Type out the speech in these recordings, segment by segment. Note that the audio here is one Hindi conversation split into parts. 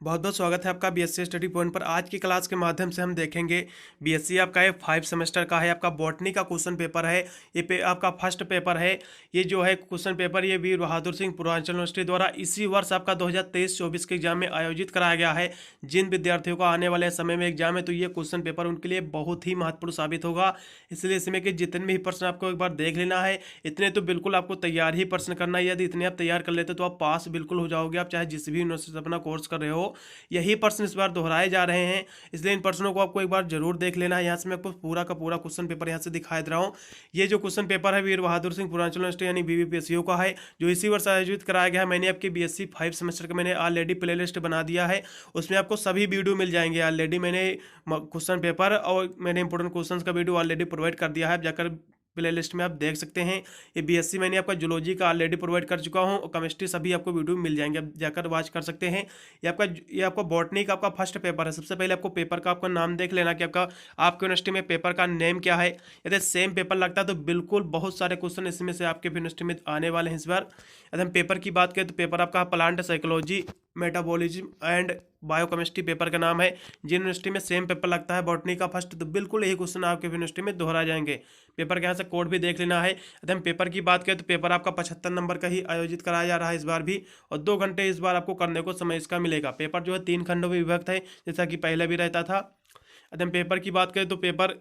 बहुत बहुत स्वागत है आपका बीएससी स्टडी पॉइंट पर। आज की क्लास के माध्यम से हम देखेंगे बीएससी आपका है 5 सेमेस्टर का है, आपका बॉटनी का क्वेश्चन पेपर है। ये आपका फर्स्ट पेपर है। ये जो है क्वेश्चन पेपर ये वीर बहादुर सिंह पूर्वांचल यूनिवर्सिटी द्वारा इसी वर्ष आपका 2023-24 के एग्जाम में आयोजित कराया गया है। जिन विद्यार्थियों का आने वाले समय में एग्जाम है तो ये क्वेश्चन पेपर उनके लिए बहुत ही महत्वपूर्ण साबित होगा। इसलिए इसमें कि जितने भी प्रश्न आपको एक बार देख लेना है, इतने तो बिल्कुल आपको तैयार ही प्रश्न करना है। यदि इतने आप तैयार कर लेते तो आप पास बिल्कुल हो जाओगे। आप चाहे जिस भी यूनिवर्सिटी से अपना कोर्स कर रहे हो, यही प्रश्न इस बार दोहराए जा रहे हैं। इसलिए इन प्रश्नों को आपको एक बार जरूर देख लेना है। यहाँ से मैं आपको पूरा का पूरा क्वेश्चन पेपर यहाँ से दिखाई दे रहा हूँ। ये जो क्वेश्चन पेपर है वीर बहादुर सिंह पूर्वांचल यूनिवर्सिटी यानी बीबीपीएसयू का है, जो इसी वर्ष आयोजित कराया गया है। मैंने आपके बीएससी 5 सेमेस्टर का मैंने ऑलरेडी प्ले लिस्ट बना दिया है, उसमें आपको सभी वीडियो मिल जाएंगे। ऑलरेडी मैंने क्वेश्चन पेपर और मैंने इंपोर्टेंट क्वेश्चन का वीडियो ऑलरेडी प्रोवाइड कर दिया है। जाकर प्ले लिस्ट में आप देख सकते हैं। ये बीएससी मैंने आपका जूलॉजी का ऑलरेडी प्रोवाइड कर चुका हूँ और केमिस्ट्री सभी आपको वीडियो मिल जाएंगे, आप जाकर वॉच कर सकते हैं। ये आपका बॉटनी का आपका फर्स्ट पेपर है। सबसे पहले आपको पेपर का आपका नाम देख लेना कि आपके यूनिवर्सिटी में पेपर का नेम क्या है। यदि सेम पेपर लगता है तो बिल्कुल बहुत सारे क्वेश्चन इसमें से आपके यूनिवर्सिटी में आने वाले हैं इस बार। यदि हम पेपर की बात करें तो पेपर आपका plant psychology, metabolism and biochemistry paper का नाम है। जिन यूनिवर्सिटी में सेम पेपर लगता है बॉटनी का फर्स्ट, तो बिल्कुल यही क्वेश्चन आपके यूनिवर्सिटी में दोहरा जाएंगे। पेपर के यहाँ से कोड भी देख लेना है। यदि हम पेपर की बात करें तो पेपर आपका 75 नंबर का ही आयोजित कराया जा रहा है इस बार भी, और 2 घंटे इस बार आपको करने को समय इसका मिलेगा। पेपर जो है 3 खंडों में विभक्त है, जैसा कि पहले भी रहता था। यदि हम पेपर की बात करें तो पेपर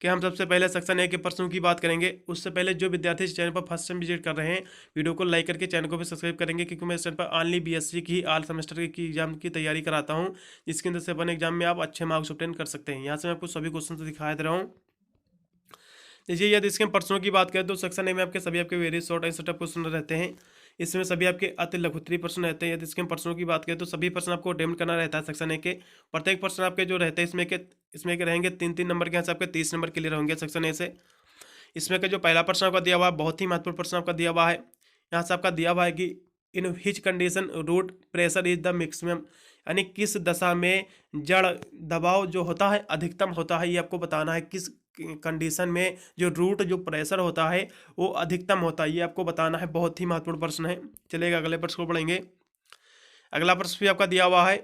कि हम सबसे पहले सेक्शन ए के प्रश्नों की बात करेंगे। उससे पहले जो विद्यार्थी इस चैनल पर फर्स्ट टाइम विजिट कर रहे हैं, वीडियो को लाइक करके चैनल को भी सब्सक्राइब करेंगे, क्योंकि मैं इस चैनल पर ऑनली बीएससी की ऑल सेमेस्टर की एग्जाम की तैयारी कराता हूं, जिसके अंदर से अपन एग्जाम में आप अच्छे मार्क्स ऑब्टेन कर सकते हैं। यहाँ से मैं आपको सभी क्वेश्चन तो दिखाया दे रहा हूँ। देखिए, यदि इसके प्रश्नों की बात करें तो सेक्शन ए में आपके सभी आपके very short and setup question रहते हैं। इसमें सभी आपके अति लघुत्तरीय प्रश्न रहते हैं। यदि इसके प्रश्नों की बात करें तो सभी प्रश्न आपको अटेम्प्ट करना रहता है सेक्शन ए के। प्रत्येक प्रश्न आपके जो रहते हैं इसमें के रहेंगे 3-3 नंबर के, यहाँ से आपके 30 नंबर क्लियर होंगे सेक्शन ए से। इसमें का जो पहला प्रश्न आपका दिया हुआ है, बहुत ही महत्वपूर्ण प्रश्न आपका दिया हुआ है। यहाँ से आपका दिया हुआ है कि in which condition root pressure is the maximum, यानी किस दशा में जड़ दबाव जो होता है अधिकतम होता है। ये आपको बताना है किस कंडीशन में जो रूट जो प्रेशर होता है वो अधिकतम होता है, ये आपको बताना है। बहुत ही महत्वपूर्ण प्रश्न है। चलिएगा अगले प्रश्न को पढ़ेंगे। अगला प्रश्न भी आपका दिया हुआ है।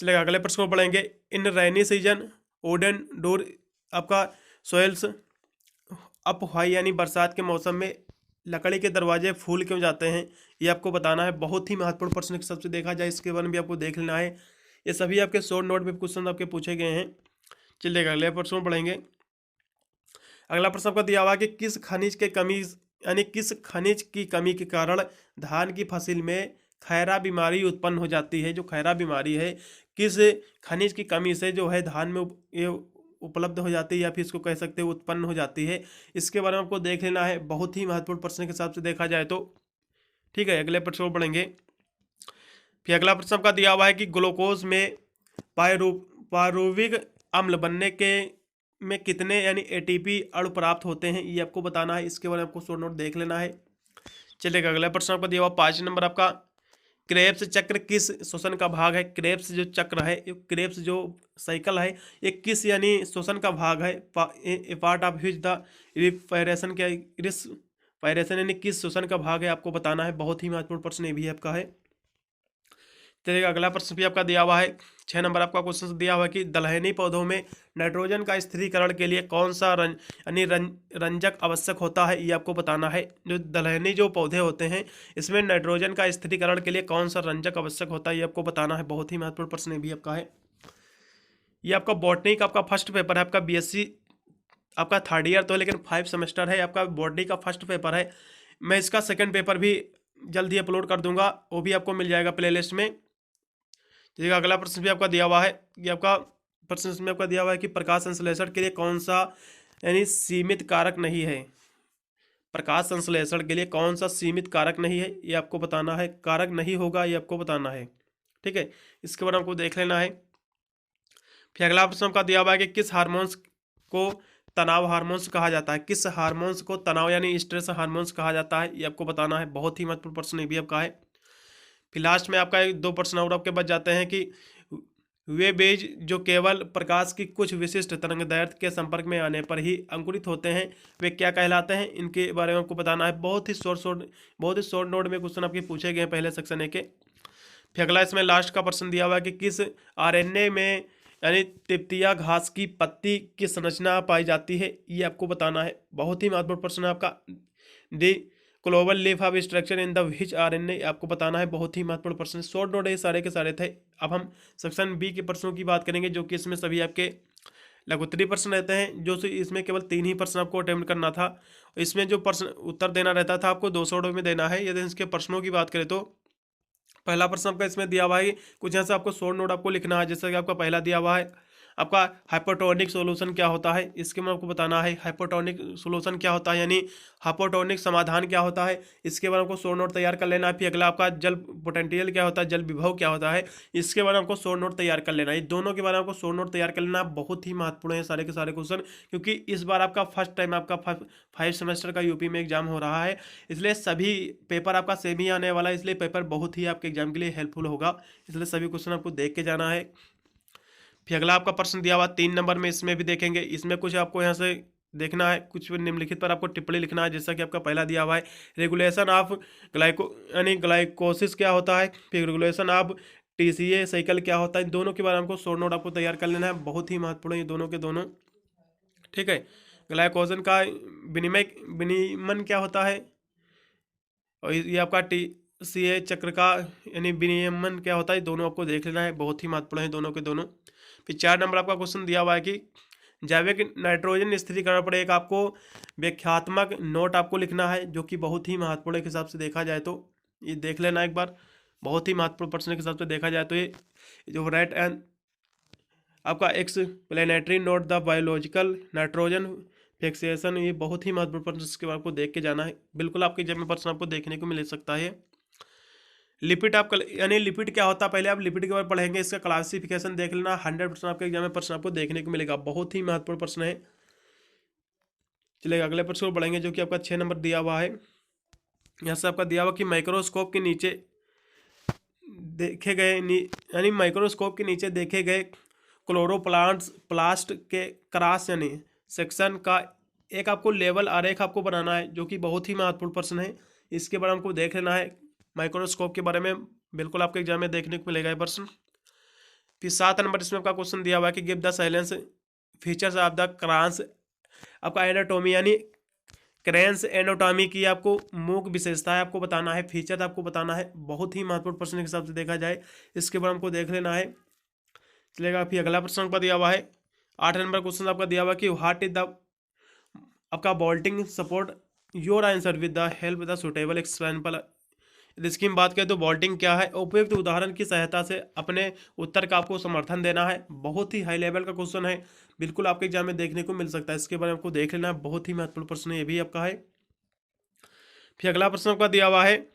चलेगा अगले प्रश्न को पढ़ेंगे। इन रेनी सीजन ओडन डोर आपका सोयल्स अप हाई, यानी बरसात के मौसम में लकड़ी के दरवाजे फूल क्यों जाते हैं, ये आपको बताना है। बहुत ही महत्वपूर्ण प्रश्न सबसे देखा जाए, इसके बारे में भी आपको देख लेना है। ये सभी आपके शॉर्ट नोट में क्वेश्चन आपके पूछे गए हैं। चलिएगा अगले प्रश्न पढ़ेंगे। अगला प्रश्न आपका दिया हुआ है कि किस खनिज के कमी, यानी किस खनिज की कमी के कारण धान की फसल में खैरा बीमारी उत्पन्न हो जाती है। जो खैरा बीमारी है, किस खनिज की कमी से जो है धान में ये उपलब्ध हो जाती है, या फिर इसको कह सकते हैं उत्पन्न हो जाती है। इसके बारे में आपको देख लेना है। बहुत ही महत्वपूर्ण प्रश्न के हिसाब से देखा जाए तो। ठीक है, अगले प्रश्न को पढ़ेंगे। फिर अगला प्रश्न आपका दिया हुआ है कि ग्लूकोज में पायरुविक अम्ल बनने के में कितने यानी एटीपी अणु प्राप्त होते हैं, ये आपको बताना है। इसके बारे में आपको शॉर्ट नोट देख लेना है। चलिएगा अगला प्रश्न आपका दिया हुआ 5 नंबर आपका, क्रेब्स चक्र किस श्वसन का भाग है। क्रेब्स जो चक्र है, क्रेब्स जो साइकिल है, ये किस यानी श्वसन का भाग है। Part of which the respiration क्या, रिस्पायरेशन यानी किस श्वसन का भाग है, आपको बताना है। बहुत ही महत्वपूर्ण प्रश्न ये भी आपका है। चलिएगा अगला प्रश्न भी आपका दिया हुआ है। 6 नंबर आपका क्वेश्चन दिया हुआ है कि दलहनी पौधों में नाइट्रोजन का स्थिरीकरण के लिए कौन सा रंजक आवश्यक होता है, ये आपको बताना है। जो दलहनी जो पौधे होते हैं, इसमें नाइट्रोजन का स्थिरीकरण के लिए कौन सा रंजक आवश्यक होता है, ये आपको बताना है। बहुत ही महत्वपूर्ण प्रश्न ये भी आपका है। ये आपका बॉटनी का आपका फर्स्ट पेपर है। आपका बीएससी आपका 3rd ईयर तो है, लेकिन 5 सेमेस्टर है। आपका बॉटनी का फर्स्ट पेपर है। मैं इसका सेकेंड पेपर भी जल्द ही अपलोड कर दूंगा, वो भी आपको मिल जाएगा प्ले लिस्ट में। देखिएगा अगला प्रश्न भी आपका दिया हुआ है। ये आपका प्रश्न इसमें आपका दिया हुआ है कि प्रकाश संश्लेषण के लिए कौन सा यानी सीमित कारक नहीं है। प्रकाश संश्लेषण के लिए कौन सा सीमित कारक नहीं है, ये आपको बताना है। कारक नहीं होगा, ये आपको बताना है। ठीक है, इसके बारे में आपको देख लेना है। फिर अगला प्रश्न आपका दिया हुआ है कि किस हार्मोन्स को तनाव हार्मोन्स कहा जाता है। किस हार्मोन्स को तनाव यानी स्ट्रेस हार्मोन्स कहा जाता है, ये आपको बताना है। बहुत ही महत्वपूर्ण प्रश्न ये भी आपका है। फिर लास्ट में आपका 2 प्रश्न और आपके बच जाते हैं कि वे बीज जो केवल प्रकाश की कुछ विशिष्ट तरंगदैर्घ्य के संपर्क में आने पर ही अंकुरित होते हैं, वे क्या कहलाते हैं, इनके बारे में आपको बताना है। बहुत ही शॉर्ट नोट में क्वेश्चन आपके पूछे गए हैं पहले सेक्शन ए के। फिर अगला इसमें लास्ट का प्रश्न दिया हुआ है कि किस आरएनए में यानी तिब्बतीय घास की पत्ती की संरचना पाई जाती है, ये आपको बताना है। बहुत ही महत्वपूर्ण प्रश्न है आपका। दी global leaf of structure in the which RNA, आपको बताना है। बहुत ही महत्वपूर्ण प्रश्न, शॉर्ट नोट है सारे के सारे थे। अब हम सेक्शन बी के प्रश्नों की बात करेंगे, जो कि इसमें सभी आपके लघुत्तरीय प्रश्न रहते हैं, जो इसमें केवल 3 ही प्रश्न आपको अटेम्प्ट करना था। इसमें जो प्रश्न उत्तर देना रहता था आपको 200 में देना है। यदि इसके प्रश्नों की बात करें तो पहला प्रश्न आपका इसमें दिया हुआ है, कुछ यहाँ से आपको शॉर्ट नोट आपको लिखना है। जैसे कि आपका पहला दिया हुआ है आपका हाइपोटोनिक सॉल्यूशन क्या होता है, इसके में आपको बताना है हाइपोटोनिक सॉल्यूशन क्या होता है, यानी हाइपोटोनिक समाधान क्या होता है, इसके बारे में आपको शॉर्ट नोट तैयार कर लेना है। फिर अगला आपका जल पोटेंशियल क्या होता है, जल विभव क्या होता है, इसके बारे में आपको शॉर्ट नोट तैयार कर लेना है। दोनों के बारे में आपको शॉर्ट नोट तैयार कर लेना है। बहुत ही महत्वपूर्ण है सारे के सारे क्वेश्चन, क्योंकि इस बार आपका फर्स्ट टाइम आपका 5 सेमेस्टर का यूपी में एग्जाम हो रहा है, इसलिए सभी पेपर आपका सेम ही आने वाला है। इसलिए पेपर बहुत ही आपके एग्जाम के लिए हेल्पफुल होगा, इसलिए सभी क्वेश्चन आपको देख के जाना है। फिर अगला आपका प्रश्न दिया हुआ 3 नंबर में, इसमें भी देखेंगे। इसमें कुछ आपको यहाँ से देखना है, कुछ निम्नलिखित पर आपको टिप्पणी लिखना है। जैसा कि आपका पहला दिया हुआ है रेगुलेशन ऑफ यानी ग्लाइकोसिस क्या होता है, फिर रेगुलेशन ऑफ टीसीए साइकिल क्या होता है। इन दोनों के बारे में आपको शॉर्ट नोट आपको तैयार कर लेना है। बहुत ही महत्वपूर्ण है ये दोनों के दोनों, ठीक है। ग्लाइकोजन का विनिमन क्या होता है, और ये आपका टीसीए चक्र का यानी विनियमन क्या होता है, दोनों आपको देख लेना है। बहुत ही महत्वपूर्ण है दोनों के दोनों। फिर 4 नंबर आपका क्वेश्चन दिया हुआ है कि जैविक नाइट्रोजन स्थिरीकरण पर एक आपको व्याख्यात्मक नोट आपको लिखना है, जो कि बहुत ही महत्वपूर्ण के हिसाब से देखा जाए तो ये देख लेना एक बार। बहुत ही महत्वपूर्ण प्रश्न के हिसाब से देखा जाए तो ये जो राइट एंड आपका explanatory note the biological nitrogen fixation, ये बहुत ही महत्वपूर्ण प्रश्न, इसके बारे आपको देख के जाना है। बिल्कुल आपके एग्जाम में प्रश्न आपको देखने को मिल सकता है। लिपिड आपका यानी लिपिड क्या होता है, पहले आप लिपिड के बारे में पढ़ेंगे, इसका क्लासिफिकेशन देख लेना। 100% आपके एग्जाम में प्रश्न आपको देखने को मिलेगा। बहुत ही महत्वपूर्ण प्रश्न है। चलिए अगले प्रश्न को पढ़ेंगे, जो कि आपका 6 नंबर दिया हुआ है। यहाँ से आपका दिया हुआ कि माइक्रोस्कोप के नीचे देखे गए यानी माइक्रोस्कोप के नीचे देखे गए क्लोरोप्लास्ट के क्रॉस यानी सेक्शन का एक आपको लेवल आरेख आपको बनाना है, जो कि बहुत ही महत्वपूर्ण प्रश्न है। इसके बारे में आपको देख लेना है। माइक्रोस्कोप के बारे में बिल्कुल आपके एग्जाम में देखने को मिलेगा ये प्रश्न। फिर 7 नंबर इसमें आपका क्वेश्चन दिया हुआ है कि give the silence features of the cross, आपका एनाटोमी यानी क्रेंस एनाटोमी की आपको मुख्य विशेषताएं आपको बताना है, फीचर आपको बताना है। बहुत ही महत्वपूर्ण प्रश्न के हिसाब से देखा जाए, इसके बारे में हमको देख लेना है। चलेगा। फिर अगला प्रश्न आपका दिया हुआ है 8 नंबर क्वेश्चन आपका दिया हुआ कि व्हाट इज द आपका bolting support your answer with the help the suitable example. इसकी हम बात करें तो बोल्टिंग क्या है, उपयुक्त उदाहरण की सहायता से अपने उत्तर का आपको समर्थन देना है। बहुत ही हाई लेवल का क्वेश्चन है, बिल्कुल आपके एग्जाम में देखने को मिल सकता है। इसके बारे में आपको देख लेना है। बहुत ही महत्वपूर्ण प्रश्न है, ये भी आपका है। फिर अगला प्रश्न आपका दिया हुआ है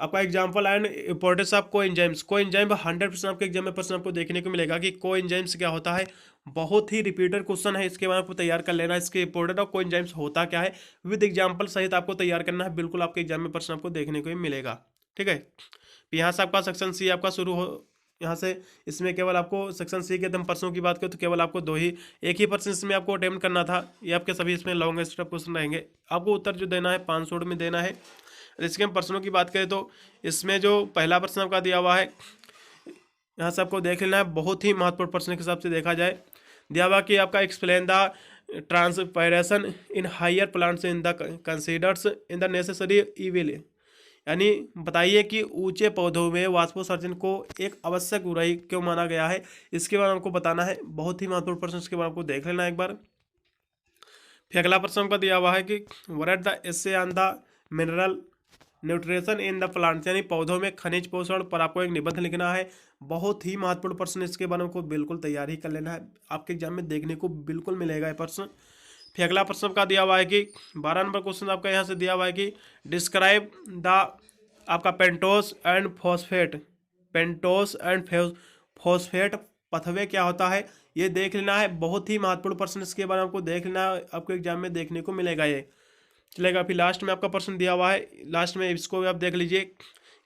आपका example and importance of coenzymes. Coenzyme 100% आपके एग्जाम में प्रश्न आपको देखने को मिलेगा कि कोएंजाइम्स क्या होता है। बहुत ही रिपीटेड क्वेश्चन है, इसके बाद आपको तैयार कर लेना है। इसके इंपॉर्टेंट ऑफ कोएंजाइम्स होता क्या है विद एग्जाम्पल सहित आपको तैयार करना है। बिल्कुल आपके एग्जाम में प्रश्न आपको देखने को मिलेगा, ठीक है। यहाँ से आपका सेक्शन सी आपका शुरू हो, यहाँ से इसमें केवल आपको सेक्शन सी के एकदम प्रश्नों की बात करें तो केवल आपको एक ही प्रश्न इसमें आपको अटेम्प्ट करना था। ये आपके सभी इसमें लॉन्गेस्ट क्वेश्चन रहेंगे। आपको उत्तर जो देना है 500 में देना है। इसके हम प्रश्नों की बात करें तो इसमें जो पहला प्रश्न आपका दिया हुआ है, यहाँ से आपको देख लेना है। बहुत ही महत्वपूर्ण प्रश्न के हिसाब से देखा जाए, दिया हुआ कि आपका explain the transpiration in higher plants in the considers in the necessary evil, यानी बताइए कि ऊंचे पौधों में वाष्पोत्सर्जन को एक आवश्यक बुराई क्यों माना गया है। इसके बारे में आपको बताना है। बहुत ही महत्वपूर्ण प्रश्न, इसके बारे में आपको देख लेना एक बार। फिर अगला प्रश्न आपका दिया हुआ है कि right the essay on the mineral nutrition in the plants, यानी पौधों में खनिज पोषण पर आपको एक निबंध लिखना है। बहुत ही महत्वपूर्ण प्रश्न, इसके बारे में को बिल्कुल तैयारी कर लेना है। आपके एग्जाम में देखने को बिल्कुल मिलेगा ये प्रश्न। फिर अगला प्रश्न आपका दिया हुआ है कि 12 नंबर क्वेश्चन आपका यहाँ से दिया हुआ है कि डिस्क्राइब द आपका पेंटोस एंड फॉस्फेट पथवे क्या होता है, ये देख लेना है। बहुत ही महत्वपूर्ण प्रश्न, इसके बारे में आपको देख लेना है। आपको एग्जाम में देखने को मिलेगा ये, चलेगा। फिर लास्ट में आपका प्रश्न दिया हुआ है, लास्ट में इसको भी आप देख लीजिए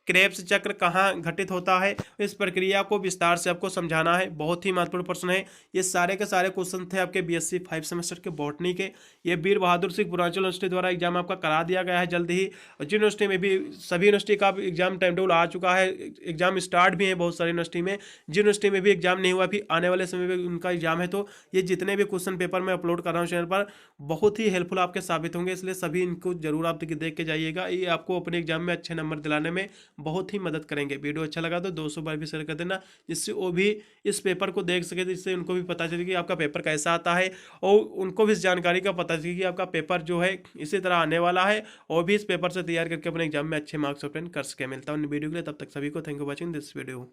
क्रेब्स चक्र कहाँ घटित होता है, इस प्रक्रिया को विस्तार से आपको समझाना है। बहुत ही महत्वपूर्ण प्रश्न है। ये सारे के सारे क्वेश्चन थे आपके बीएससी 5 सेमेस्टर के बॉटनी के। ये वीर बहादुर सिंह पूर्वांचल यूनिवर्सिटी द्वारा एग्जाम आपका करा दिया गया है जल्द ही। जिन यूनिवर्सिटी में भी, सभी यूनिवर्सिटी का एग्जाम टाइम टेबल आ चुका है, एग्जाम स्टार्ट भी है बहुत सारी यूनिवर्सिटी में। जिन यूनिवर्सिटी में भी एग्जाम नहीं हुआ, भी आने वाले समय में उनका एग्जाम है, तो ये जितने भी क्वेश्चन पेपर मैं अपलोड कर रहा हूँ चैनल पर, बहुत ही हेल्पफुल आपके साबित होंगे। इसलिए सभी इनको जरूर आप देख के जाइएगा। ये आपको अपने एग्जाम में अच्छे नंबर दिलाने में बहुत ही मदद करेंगे। वीडियो अच्छा लगा तो 200 बार भी शेयर कर देना, जिससे वो भी इस पेपर को देख सके, जिससे उनको भी पता चले कि आपका पेपर कैसा आता है, और उनको भी इस जानकारी का पता चले कि आपका पेपर जो है इसी तरह आने वाला है, और भी इस पेपर से तैयार करके अपने एग्जाम में अच्छे मार्क्स ऑब्टेन कर सके। मिलता हूँ वीडियो के लिए, तब तक सभी को thank you watching this video.